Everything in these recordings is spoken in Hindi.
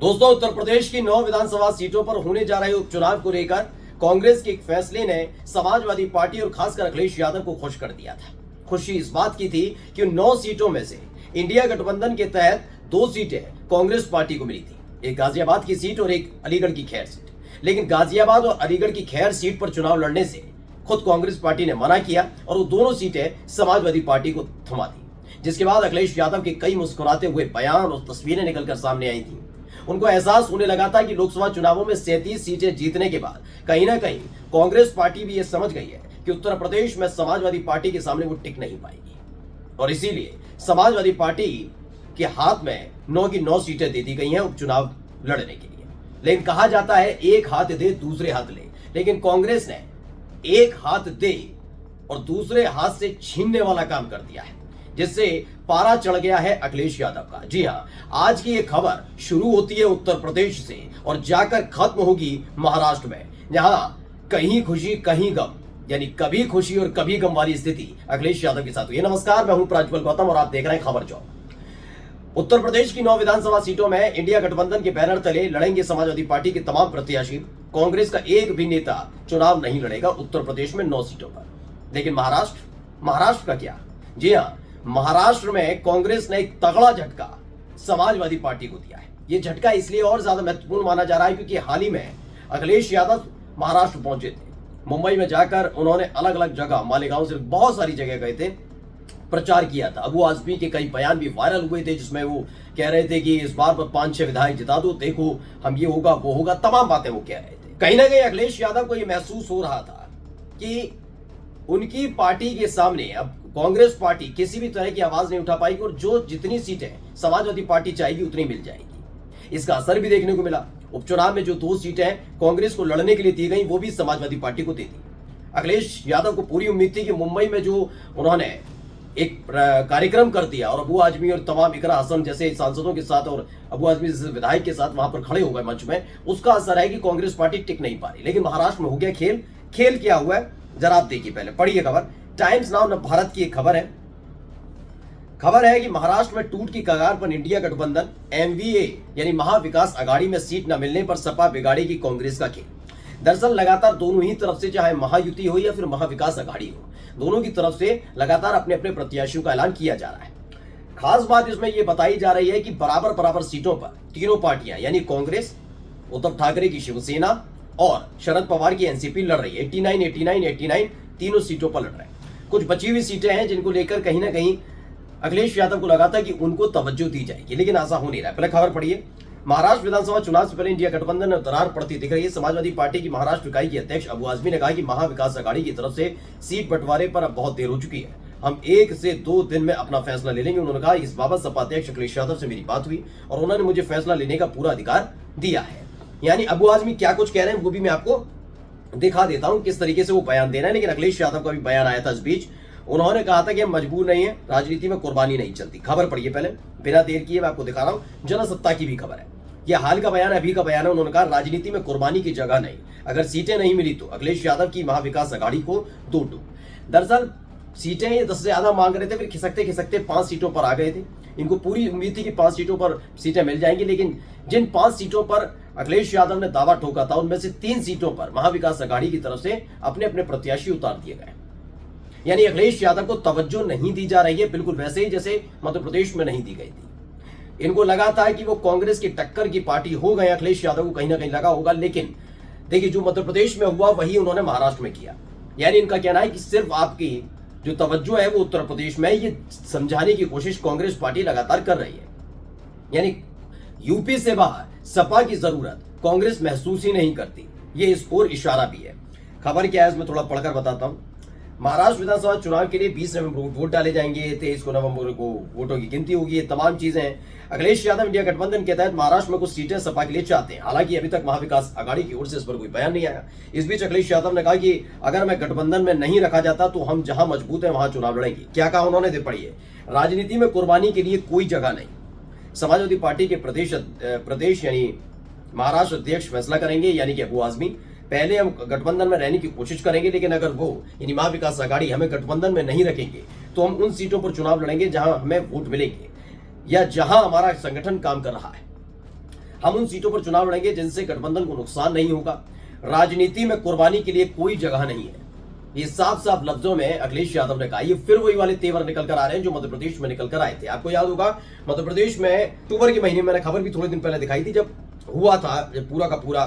दोस्तों, उत्तर प्रदेश की 9 विधानसभा सीटों पर होने जा रहे उपचुनाव को लेकर कांग्रेस के एक फैसले ने समाजवादी पार्टी और खासकर अखिलेश यादव को खुश कर दिया था। खुशी इस बात की थी कि 9 सीटों में से इंडिया गठबंधन के तहत 2 सीटें कांग्रेस पार्टी को मिली थी, एक गाजियाबाद की सीट और एक अलीगढ़ की खैर सीट। लेकिन गाजियाबाद और अलीगढ़ की खैर सीट पर चुनाव लड़ने से खुद कांग्रेस पार्टी ने मना किया और वो दोनों सीटें समाजवादी पार्टी को थमा दी, जिसके बाद अखिलेश यादव के कई मुस्कुराते हुए बयान और तस्वीरें निकलकर सामने आई थी। उनको एहसास होने लगा था कि लोकसभा चुनावों में 37 सीटें जीतने के बाद कहीं ना कहीं कांग्रेस पार्टी भी यह समझ गई है कि उत्तर प्रदेश में समाजवादी पार्टी के सामने वो टिक नहीं पाएगी और इसीलिए समाजवादी पार्टी के हाथ में 9 की 9 सीटें दे दी गई हैं उपचुनाव लड़ने के लिए। लेकिन कहा जाता है एक हाथ दे दूसरे हाथ ले, लेकिन कांग्रेस ने एक हाथ दे और दूसरे हाथ से छीनने वाला काम कर दिया है, जिससे पारा चढ़ गया है अखिलेश यादव का। जी हां, आज की ये खबर शुरू होती है उत्तर प्रदेश से और जाकर खत्म होगी महाराष्ट्र में, जहां कहीं खुशी कहीं गम, यानी कभी खुशी और कभी गम वाली स्थिति अखिलेश यादव के साथ हुई है। नमस्कार, मैं हूं प्रज्वल गौतम और आप देख रहे हैं खबर चौक। उत्तर प्रदेश की 9 विधानसभा सीटों में इंडिया गठबंधन के बैनर तले लड़ेंगे समाजवादी पार्टी के तमाम प्रत्याशी। कांग्रेस का एक भी नेता चुनाव नहीं लड़ेगा उत्तर प्रदेश में 9 सीटों पर। लेकिन महाराष्ट्र का क्या? जी हां, महाराष्ट्र में कांग्रेस ने एक तगड़ा झटका समाजवादी पार्टी को दिया है। यह झटका इसलिए और ज्यादा महत्वपूर्ण माना जा रहा है क्योंकि हाल ही में अखिलेश यादव महाराष्ट्र पहुंचे थे। मुंबई में जाकर उन्होंने अलग अलग जगह, मालेगांव से बहुत सारी जगह गए थे, प्रचार किया था। अबू आजमी के कई बयान भी वायरल हुए थे, जिसमें वो कह रहे थे कि इस बार 5-6 विधायक जिता दो, देखो हम ये होगा वो होगा, तमाम बातें वो कह रहे थे। कहीं ना कहीं अखिलेश यादव को यह महसूस हो रहा था कि उनकी पार्टी के सामने अब कांग्रेस पार्टी किसी भी तरह की आवाज नहीं उठा पाएगी और जो जितनी सीटें समाजवादी पार्टी चाहेगी उतनी मिल जाएगी। इसका असर भी देखने को मिला। उपचुनाव में जो 2 सीटें कांग्रेस को लड़ने के लिए दी गई वो भी समाजवादी पार्टी को दे दी। अखिलेश यादव को पूरी उम्मीद थी कि मुंबई में जो उन्होंने एक कार्यक्रम कर दिया और अबू आजमी और तमाम इकरा हसन जैसे सांसदों के साथ और अबू आजमी जैसे विधायक के साथ वहां पर खड़े हो गए मंच में, उसका असर है कि कांग्रेस पार्टी टिक नहीं पा रही। लेकिन महाराष्ट्र में हो गया खेल क्या हुआ है जरा आप देखिए। पहले पढ़िए खबर। टाइम्स नाउ न भारत की एक खबर है कि महाराष्ट्र में टूट की कगार पर इंडिया गठबंधन, एमवीए यानी महाविकास अघाड़ी में सीट न मिलने पर सपा बिगाड़ेगी कांग्रेस का खेल। दरअसल लगातार दोनों ही तरफ से, चाहे महायुति हो या फिर महाविकास अघाड़ी हो, दोनों की तरफ से लगातार अपने अपने प्रत्याशियों का ऐलान किया जा रहा है। खास बात इसमें यह बताई जा रही है कि बराबर सीटों पर तीनों पार्टियां यानी कांग्रेस, उद्धव ठाकरे की शिवसेना और शरद पवार की एनसीपी लड़ रही है। 89 तीनों सीटों पर लड़ रहे हैं। कुछ बची हुई सीटें हैं जिनको लेकर कहीं ना कहीं अखिलेश यादव को लगा था कि उनको तवज्जो दी जाएगी, लेकिन ऐसा हो नहीं रहा है। पहले खबर पढ़िए। महाराष्ट्र विधानसभा चुनाव से पहले इंडिया गठबंधन में दरार पड़ती दिख रही है। समाजवादी पार्टी की महाराष्ट्र इकाई के अध्यक्ष अबू आजमी ने कहा कि महाविकास अघाड़ी की तरफ से सीट बंटवारे पर अब बहुत देर हो चुकी है, हम 1 से 2 दिन में अपना फैसला ले लेंगे। उन्होंने कहा इस बाबत सपा अध्यक्ष अखिलेश यादव से मेरी बात हुई और उन्होंने मुझे फैसला लेने का पूरा अधिकार दिया है। यानी अबू आजमी क्या कुछ कह रहे हैं वो भी मैं आपको दिखा देता हूं किस तरीके से वो बयान दे रहे हैं। लेकिन अखिलेश यादव का भी बयान आया था इस बीच। उन्होंने कहा था कि हम मजबूर नहीं है, राजनीति में कुर्बानी नहीं चलती। खबर पढ़िए पहले, बिना देर किए मैं आपको दिखा रहा हूं। जनसत्ता की भी खबर है, यह हाल का बयान, अभी का बयान है। उन्होंने कहा राजनीति में कुर्बानी की जगह नहीं, अगर सीटें नहीं मिली तो अखिलेश यादव की महाविकास अघाड़ी को 2 टूक। दरअसल सीटें ये 10 से ज्यादा मांग रहे थे, फिर खिसकते 5 सीटों पर आ गए थे। इनको पूरी उम्मीद थी कि 5 सीटों पर सीटें मिल जाएंगी, लेकिन जिन 5 सीटों पर अखिलेश यादव ने दावा ठोका था उनमें से 3 सीटों पर महाविकास अघाड़ी की तरफ से अपने अपने प्रत्याशी उतार दिए गए। यानी अखिलेश यादव को तवज्जो नहीं दी जा रही है, बिल्कुल वैसे ही जैसे मध्य प्रदेश में नहीं दी गई थी। इनको लगा था कि वो कांग्रेस की टक्कर की पार्टी हो गए, अखिलेश यादव को कहीं ना कहीं लगा होगा, लेकिन देखिए जो मध्य प्रदेश में हुआ वही उन्होंने महाराष्ट्र में किया। यानी इनका कहना है कि सिर्फ आपकी जो तवज्जो है वो उत्तर प्रदेश में, ये समझाने की कोशिश कांग्रेस पार्टी लगातार कर रही है। यानी यूपी से बाहर सपा की जरूरत कांग्रेस महसूस ही नहीं करती, ये इस ओर इशारा भी है। खबर क्या है इसमें थोड़ा पढ़कर बताता हूं। महाराष्ट्र विधानसभा चुनाव के लिए 20 नवंबर को वोट डाले जाएंगे, 23 नवंबर को वोटों की गिनती होगी, ये तमाम चीजें हैं। अखिलेश यादव इंडिया गठबंधन के तहत महाराष्ट्र में कुछ सीटें सपा के लिए चाहते हैं, हालांकि अभी तक महाविकास अघाड़ी की ओर से इस पर कोई बयान नहीं आया। इस बीच अखिलेश यादव ने कहा कि अगर मैं गठबंधन में नहीं रखा जाता तो हम जहां मजबूत है वहां चुनाव लड़ेंगे। क्या कहा उन्होंने, दे पढ़िए। राजनीति में कुर्बानी के लिए कोई जगह नहीं। समाजवादी पार्टी के प्रदेश यानी महाराष्ट्र अध्यक्ष फैसला करेंगे, यानी कि अबू आजमी। पहले हम गठबंधन में रहने की कोशिश करेंगे, लेकिन अगर वो यानी महाविकास अघाड़ी हमें गठबंधन में नहीं रखेंगे तो हम उन सीटों पर चुनाव लड़ेंगे जहां हमें वोट मिलेंगे या जहां हमारा संगठन काम कर रहा है। हम उन सीटों पर चुनाव लड़ेंगे जिनसे गठबंधन को नुकसान नहीं होगा। राजनीति में कुर्बानी के लिए कोई जगह नहीं है। ये साफ साफ लफ्जों में अखिलेश यादव ने कहा। ये फिर वही वाले तेवर निकल कर आ रहे हैं जो मध्य प्रदेश में निकल कर आए थे। आपको याद होगा मध्य प्रदेश में अक्टूबर के महीने में मैंने खबर भी थोड़े दिन पहले दिखाई थी, जब हुआ था, जब पूरा का पूरा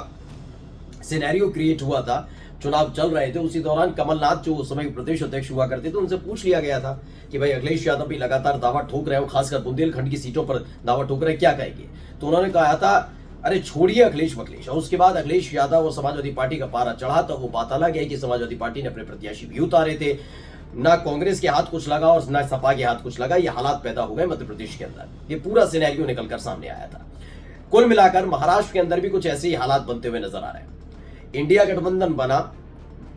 सिनेरियो क्रिएट हुआ था, चुनाव चल रहे थे, उसी दौरान कमलनाथ जो उस समय प्रदेश अध्यक्ष हुआ करते थे, उनसे पूछ लिया गया था कि भाई अखिलेश यादव भी लगातार दावा ठोक रहे हो, खासकर बुंदेलखंड की सीटों पर दावा ठोक रहे हैं, क्या कहेंगे? तो उन्होंने कहा था अरे छोड़िए अखिलेश वखिलेश। और उसके बाद अखिलेश यादव और समाजवादी पार्टी का पारा चढ़ा, तो वो बात अलग है कि समाजवादी पार्टी ने अपने प्रत्याशी भी उतारे थे, ना कांग्रेस के हाथ कुछ लगा और ना सपा के हाथ कुछ लगा। ये हालात पैदा हो गए मध्य प्रदेश के अंदर। ये पूरा सिनेरियो निकलकर सामने आया था। कुल मिलाकर महाराष्ट्र के अंदर भी कुछ ऐसे ही हालात बनते हुए नजर आ रहे हैं। इंडिया गठबंधन बना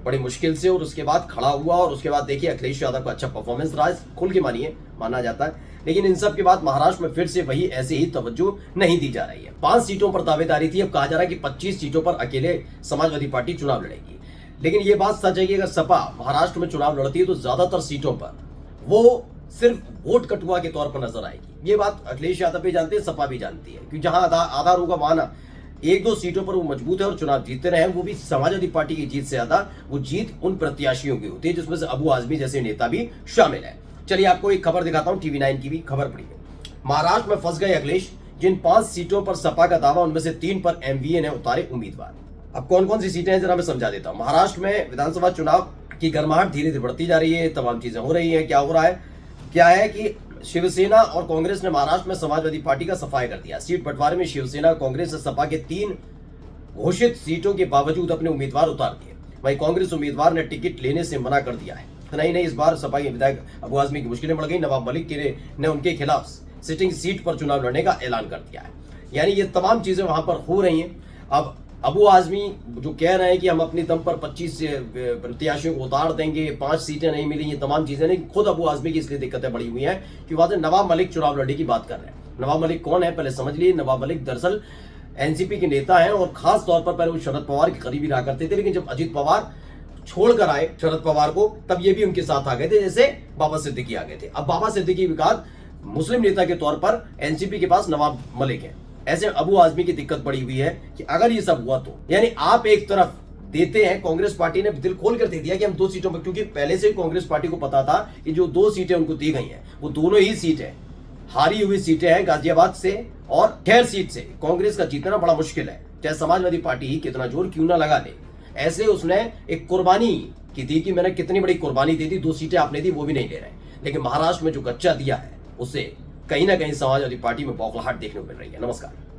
बड़ी मुश्किल से और उसके बाद खड़ा हुआ, और उसके बाद देखिए अखिलेश यादव का अच्छा परफॉर्मेंस रहा, खुल के मानिए, माना जाता है। लेकिन इन सब के बाद महाराष्ट्र में फिर से वही ऐसे ही तवज्जो नहीं दी जा रही है। 5 सीटों पर दावेदारी थी, अब कहा जा रहा है कि 25 सीटों पर अकेले समाजवादी पार्टी चुनाव लड़ेगी। लेकिन ये बात सच है कि अगर सपा महाराष्ट्र में चुनाव लड़ती है तो ज्यादातर सीटों पर वो सिर्फ वोट कटुआ के तौर पर नजर आएगी। ये बात अखिलेश यादव भी जानते हैं, सपा भी जानती है, क्योंकि जहां आधार होगा वहां ना 1-2 सीटों पर वो मजबूत है और चुनाव जीतते रहे। वो भी समाजवादी पार्टी की जीत से ज्यादा वो जीत उन प्रत्याशियों की होती है जिसमें से अबू आजमी जैसे नेता भी शामिल है। चलिए आपको एक खबर दिखाता हूं, TV9 की भी खबर पड़ी है। महाराष्ट्र में फंस गए अखिलेश, जिन 5 सीटों पर सपा का दावा, उनमें से 3 पर MVA ने उतारे उम्मीदवार। अब कौन कौन सी सीटें हैं जरा मैं समझा देता हूं। महाराष्ट्र में विधानसभा चुनाव की गर्माहट धीरे धीरे बढ़ती जा रही है, तमाम चीजें हो रही है। क्या हो रहा है, क्या है कि शिवसेना और कांग्रेस ने महाराष्ट्र में समाजवादी पार्टी का सफाया कर दिया। सीट बंटवारे में शिवसेना, कांग्रेस और सपा के 3 घोषित सीटों के बावजूद अपने उम्मीदवार उतार दिए। वहीं कांग्रेस उम्मीदवार ने टिकट लेने से मना कर दिया है। इतना ही नहीं, इस बार सपा के विधायक अबू आजमी की मुश्किलें बढ़ गई। नवाब मलिक ने उनके खिलाफ सिटिंग सीट पर चुनाव लड़ने का ऐलान कर दिया है। यानी ये तमाम चीजें वहां पर हो रही हैं। अब अबू आजमी जो कह रहे हैं कि हम अपनी दम पर 25 प्रत्याशियों को उतार देंगे, 5 सीटें नहीं मिली, ये तमाम चीजें नहीं, खुद अबू आजमी की इसलिए दिक्कतें बढ़ी हुई हैं कि वहां से नवाब मलिक चुनाव लड़ने की बात कर रहे हैं। नवाब मलिक कौन है पहले समझ लीजिए। नवाब मलिक दरअसल एनसीपी के नेता हैं और खास तौर पर पहले वो शरद पवार के करीबी रहा करते थे, लेकिन जब अजित पवार छोड़कर आए शरद पवार को, तब ये भी उनके साथ आ गए थे, जैसे बाबा सिद्दीकी आ गए थे। अब बाबा सिद्दीकी के बाद मुस्लिम नेता के तौर पर एनसीपी के पास नवाब मलिक है। ऐसे अबू आजमी की दिक्कत पड़ी हुई है कि अगर ये सब हुआ तो, यानी आप एक तरफ देते हैं, कांग्रेस पार्टी ने दिल खोल कर दे दिया कि हम 2 सीटों पर, क्योंकि पहले से कांग्रेस पार्टी को पता था कि जो 2 सीटें उनको दी गई हैं वो दोनों ही सीटें हारी हुई सीटें हैं, गाजियाबाद से और खैर सीट से। कांग्रेस का जीतना बड़ा मुश्किल है, चाहे समाजवादी पार्टी ही कितना जोर क्यों ना लगा ले। ऐसे उसने एक कुर्बानी की थी कि मैंने कितनी बड़ी कुर्बानी दी थी, 2 सीटें आपने दी, वो भी नहीं ले रहे। लेकिन महाराष्ट्र में जो कच्चा दिया है उससे कहीं ना कहीं समाजवादी पार्टी में बौखलाहट देखने को मिल रही है। नमस्कार।